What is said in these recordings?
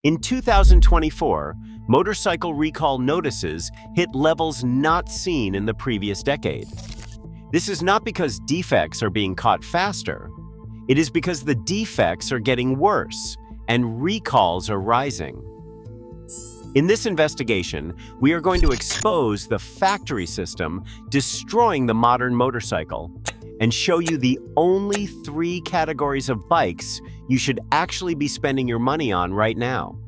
In 2024, motorcycle recall notices hit levels not seen in the previous decade. This is not because defects are being caught faster. It is because the defects are getting worse and recalls are rising. In this investigation, we are going to expose the factory system destroying the modern motorcycle and show you the only 3 categories of bikes you should actually be spending your money on right now.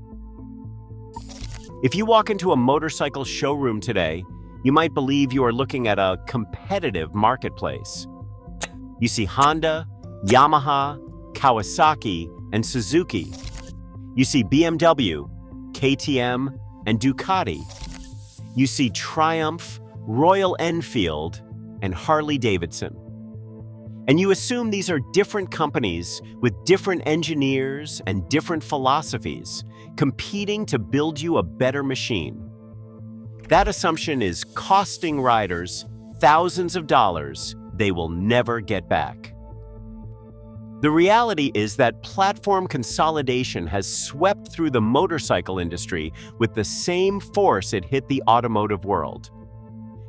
If you walk into a motorcycle showroom today, you might believe you are looking at a competitive marketplace. You see Honda, Yamaha, Kawasaki, and Suzuki. You see BMW, KTM, and Ducati. You see Triumph, Royal Enfield, and Harley-Davidson. And you assume these are different companies with different engineers and different philosophies, competing to build you a better machine. That assumption is costing riders thousands of dollars they will never get back. The reality is that platform consolidation has swept through the motorcycle industry with the same force it hit the automotive world.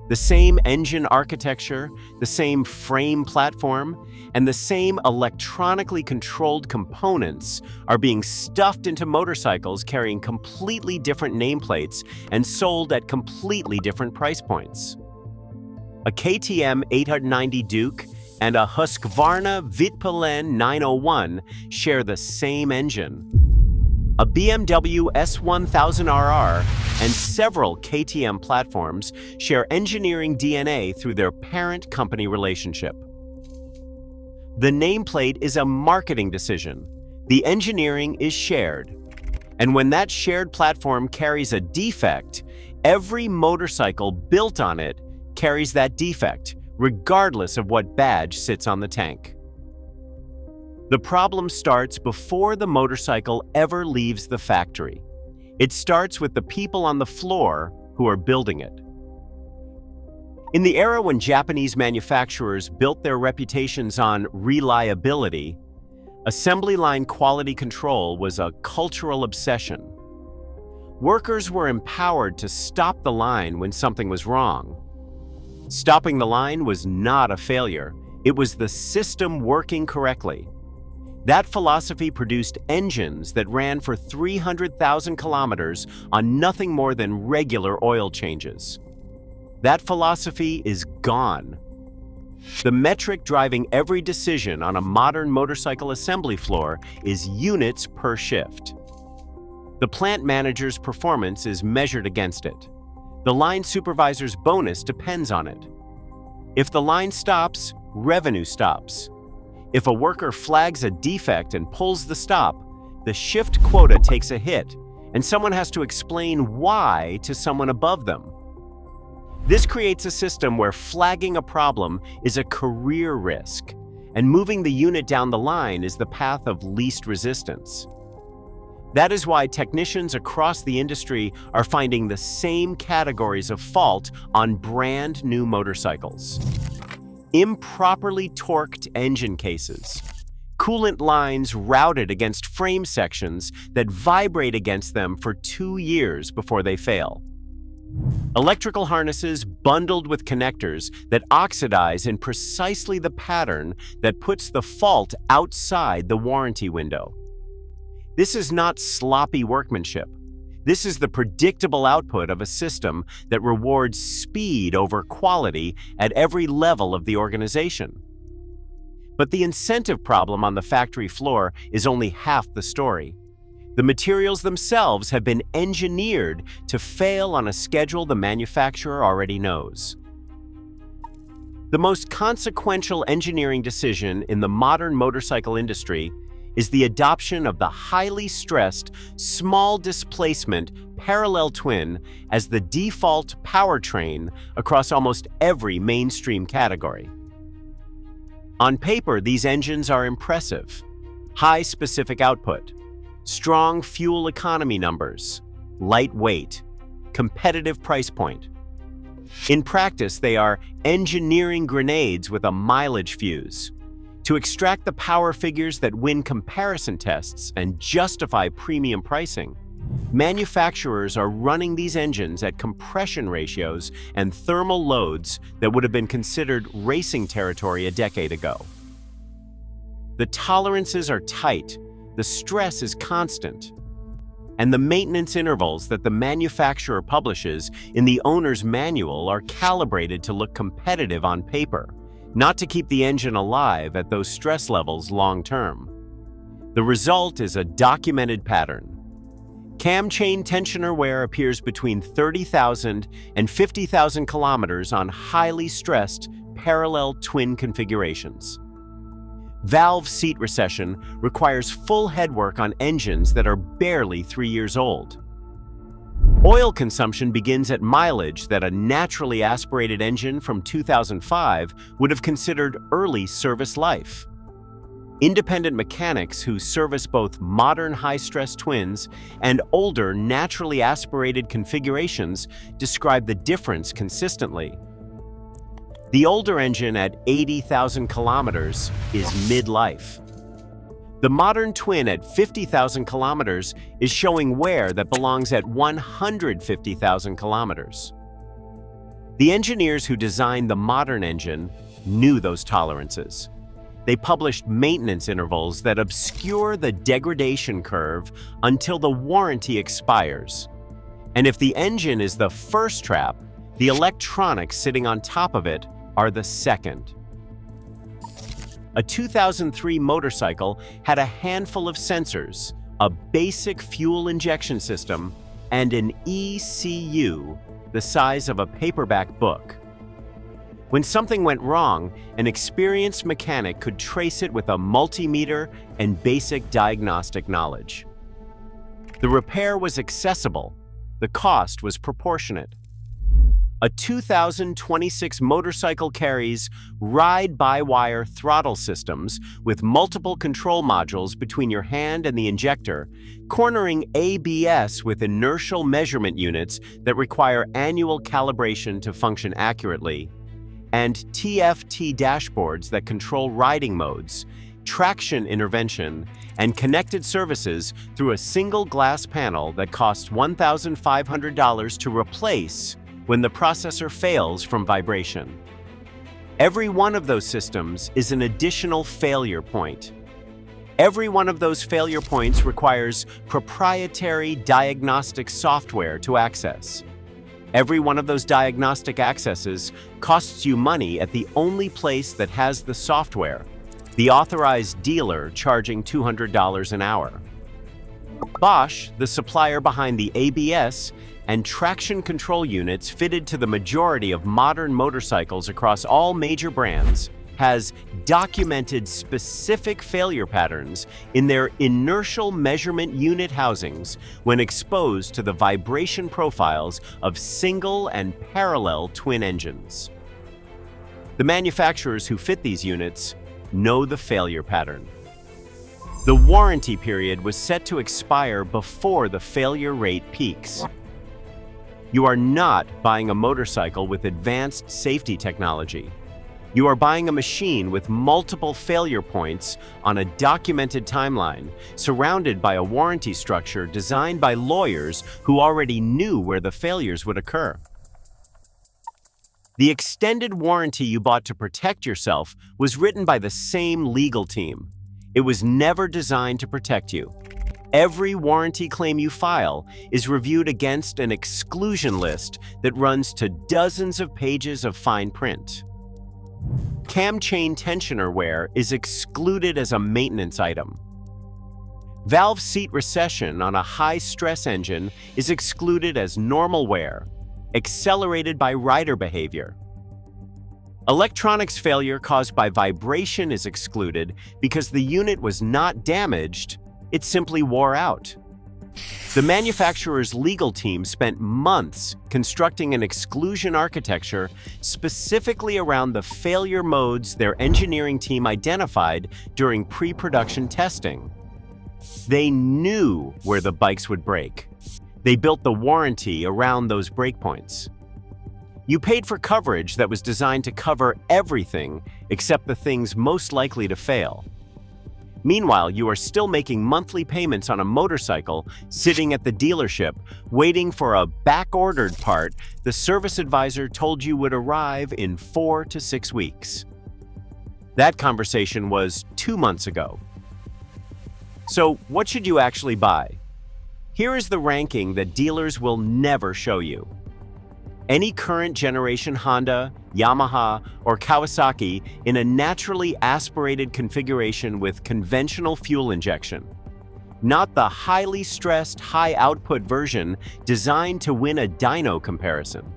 The same engine architecture, the same frame platform, and the same electronically controlled components are being stuffed into motorcycles carrying completely different nameplates and sold at completely different price points. A KTM 890 Duke and a Husqvarna Vitpalen 901 share the same engine. A BMW S1000RR and several KTM platforms share engineering DNA through their parent company relationship. The nameplate is a marketing decision. The engineering is shared. And when that shared platform carries a defect, every motorcycle built on it carries that defect, regardless of what badge sits on the tank. The problem starts before the motorcycle ever leaves the factory. It starts with the people on the floor who are building it. In the era when Japanese manufacturers built their reputations on reliability, assembly line quality control was a cultural obsession. Workers were empowered to stop the line when something was wrong. Stopping the line was not a failure. It was the system working correctly. That philosophy produced engines that ran for 300,000 kilometers on nothing more than regular oil changes. That philosophy is gone. The metric driving every decision on a modern motorcycle assembly floor is units per shift. The plant manager's performance is measured against it. The line supervisor's bonus depends on it. If the line stops, revenue stops. If a worker flags a defect and pulls the stop, the shift quota takes a hit, and someone has to explain why to someone above them. This creates a system where flagging a problem is a career risk, and moving the unit down the line is the path of least resistance. That is why technicians across the industry are finding the same categories of fault on brand new motorcycles. Improperly torqued engine cases, coolant lines routed against frame sections that vibrate against them for 2 years before they fail. Electrical harnesses bundled with connectors that oxidize in precisely the pattern that puts the fault outside the warranty window. This is not sloppy workmanship. This is the predictable output of a system that rewards speed over quality at every level of the organization. But the incentive problem on the factory floor is only half the story. The materials themselves have been engineered to fail on a schedule the manufacturer already knows. The most consequential engineering decision in the modern motorcycle industry is the adoption of the highly stressed, small displacement parallel twin as the default powertrain across almost every mainstream category. On paper, these engines are impressive. High specific output, strong fuel economy numbers, lightweight, competitive price point. In practice, they are engineering grenades with a mileage fuse. To extract the power figures that win comparison tests and justify premium pricing, Manufacturers are running these engines at compression ratios and thermal loads that would have been considered racing territory a decade ago. The tolerances are tight, the stress is constant, and the maintenance intervals that the manufacturer publishes in the owner's manual are calibrated to look competitive on paper, not to keep the engine alive at those stress levels long term. The result is a documented pattern. Cam chain tensioner wear appears between 30,000 and 50,000 kilometers on highly stressed parallel twin configurations. Valve seat recession requires full headwork on engines that are barely 3 years old. Oil consumption begins at mileage that a naturally aspirated engine from 2005 would have considered early service life. Independent mechanics who service both modern high-stress twins and older naturally aspirated configurations describe the difference consistently. The older engine at 80,000 kilometers is midlife. The modern twin at 50,000 kilometers is showing wear that belongs at 150,000 kilometers. The engineers who designed the modern engine knew those tolerances. They published maintenance intervals that obscure the degradation curve until the warranty expires. And if the engine is the first trap, the electronics sitting on top of it are the second. A 2003 motorcycle had a handful of sensors, a basic fuel injection system, and an ECU the size of a paperback book. When something went wrong, an experienced mechanic could trace it with a multimeter and basic diagnostic knowledge. The repair was accessible. The cost was proportionate. A 2026 motorcycle carries ride-by-wire throttle systems with multiple control modules between your hand and the injector, cornering ABS with inertial measurement units that require annual calibration to function accurately, and TFT dashboards that control riding modes, traction intervention, and connected services through a single glass panel that costs $1,500 to replace when the processor fails from vibration. Every one of those systems is an additional failure point. Every one of those failure points requires proprietary diagnostic software to access. Every one of those diagnostic accesses costs you money at the only place that has the software, the authorized dealer charging $200 an hour. Bosch, the supplier behind the ABS and traction control units fitted to the majority of modern motorcycles across all major brands, has documented specific failure patterns in their inertial measurement unit housings when exposed to the vibration profiles of single and parallel twin engines. The manufacturers who fit these units know the failure pattern. The warranty period was set to expire before the failure rate peaks. You are not buying a motorcycle with advanced safety technology. You are buying a machine with multiple failure points on a documented timeline, surrounded by a warranty structure designed by lawyers who already knew where the failures would occur. The extended warranty you bought to protect yourself was written by the same legal team. It was never designed to protect you. Every warranty claim you file is reviewed against an exclusion list that runs to dozens of pages of fine print. Cam chain tensioner wear is excluded as a maintenance item. Valve seat recession on a high-stress engine is excluded as normal wear, accelerated by rider behavior. Electronics failure caused by vibration is excluded because the unit was not damaged, it simply wore out. The manufacturer's legal team spent months constructing an exclusion architecture specifically around the failure modes their engineering team identified during pre-production testing. They knew where the bikes would break. They built the warranty around those breakpoints. You paid for coverage that was designed to cover everything except the things most likely to fail. Meanwhile, you are still making monthly payments on a motorcycle sitting at the dealership, waiting for a back-ordered part the service advisor told you would arrive in 4 to 6 weeks. That conversation was 2 months ago. So, what should you actually buy? Here is the ranking that dealers will never show you. Any current generation Honda, Yamaha, or Kawasaki in a naturally aspirated configuration with conventional fuel injection. Not the highly stressed, high-output version designed to win a dyno comparison.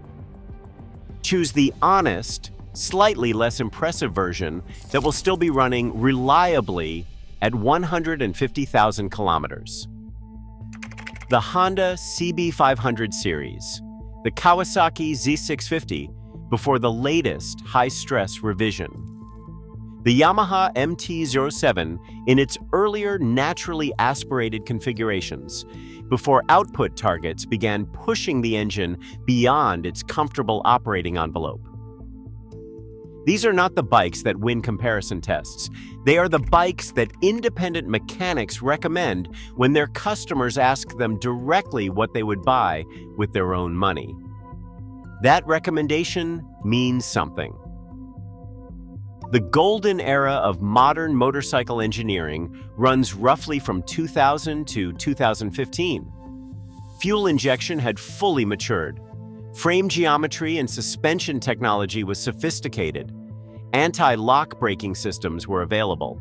Choose the honest, slightly less impressive version that will still be running reliably at 150,000 kilometers. The Honda CB500 series, the Kawasaki Z650 before the latest high-stress revision, the Yamaha MT-07 in its earlier naturally aspirated configurations before output targets began pushing the engine beyond its comfortable operating envelope. These are not the bikes that win comparison tests. They are the bikes that independent mechanics recommend when their customers ask them directly what they would buy with their own money. That recommendation means something. The golden era of modern motorcycle engineering runs roughly from 2000 to 2015. Fuel injection had fully matured. Frame geometry and suspension technology was sophisticated. Anti-lock braking systems were available.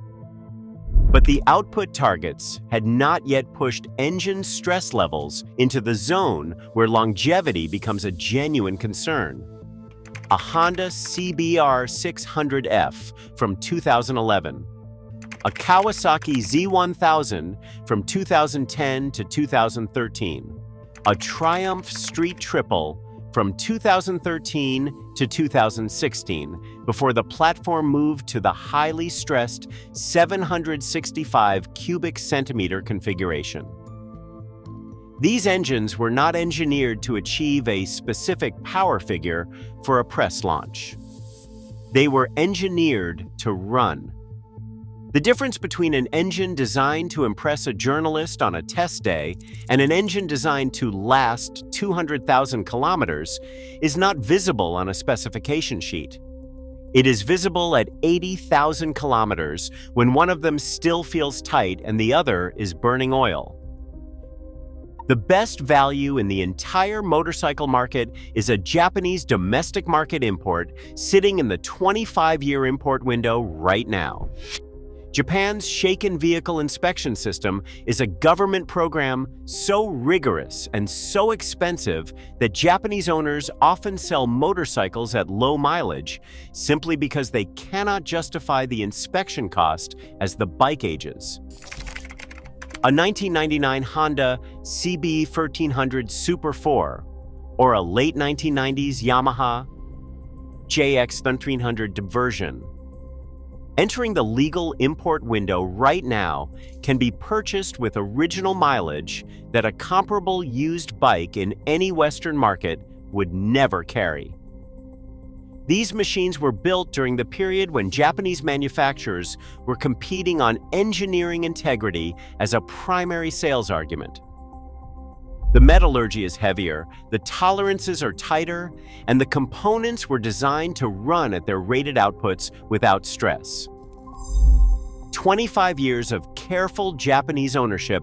But the output targets had not yet pushed engine stress levels into the zone where longevity becomes a genuine concern. A Honda CBR 600F from 2011, a Kawasaki Z1000 from 2010 to 2013, a Triumph Street Triple from 2013 to 2016, before the platform moved to the highly stressed 765 cubic centimeter configuration. These engines were not engineered to achieve a specific power figure for a press launch. They were engineered to run. The difference between an engine designed to impress a journalist on a test day and an engine designed to last 200,000 kilometers is not visible on a specification sheet. It is visible at 80,000 kilometers when one of them still feels tight and the other is burning oil. The best value in the entire motorcycle market is a Japanese domestic market import sitting in the 25-year import window right now. Japan's Shaken Vehicle Inspection System is a government program so rigorous and so expensive that Japanese owners often sell motorcycles at low mileage simply because they cannot justify the inspection cost as the bike ages. A 1999 Honda CB 1300 Super 4 or a late 1990s Yamaha JX 1300 version. Entering the legal import window right now can be purchased with original mileage that a comparable used bike in any Western market would never carry. These machines were built during the period when Japanese manufacturers were competing on engineering integrity as a primary sales argument. The metallurgy is heavier, the tolerances are tighter, and the components were designed to run at their rated outputs without stress. 25 years of careful Japanese ownership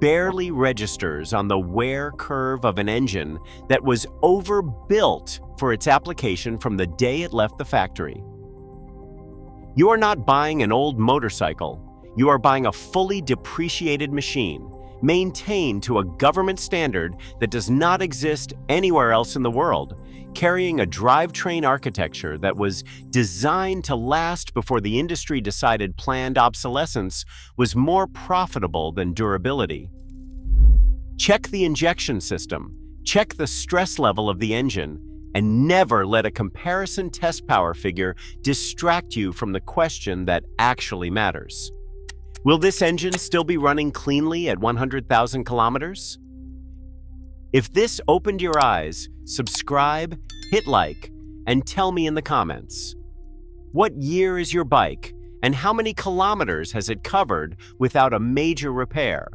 barely registers on the wear curve of an engine that was overbuilt for its application from the day it left the factory. You are not buying an old motorcycle, you are buying a fully depreciated machine, maintained to a government standard that does not exist anywhere else in the world, carrying a drivetrain architecture that was designed to last before the industry decided planned obsolescence was more profitable than durability. Check the injection system, check the stress level of the engine, and never let a comparison test power figure distract you from the question that actually matters. Will this engine still be running cleanly at 100,000 kilometers? If this opened your eyes, subscribe, hit like, and tell me in the comments. What year is your bike, And how many kilometers has it covered without a major repair?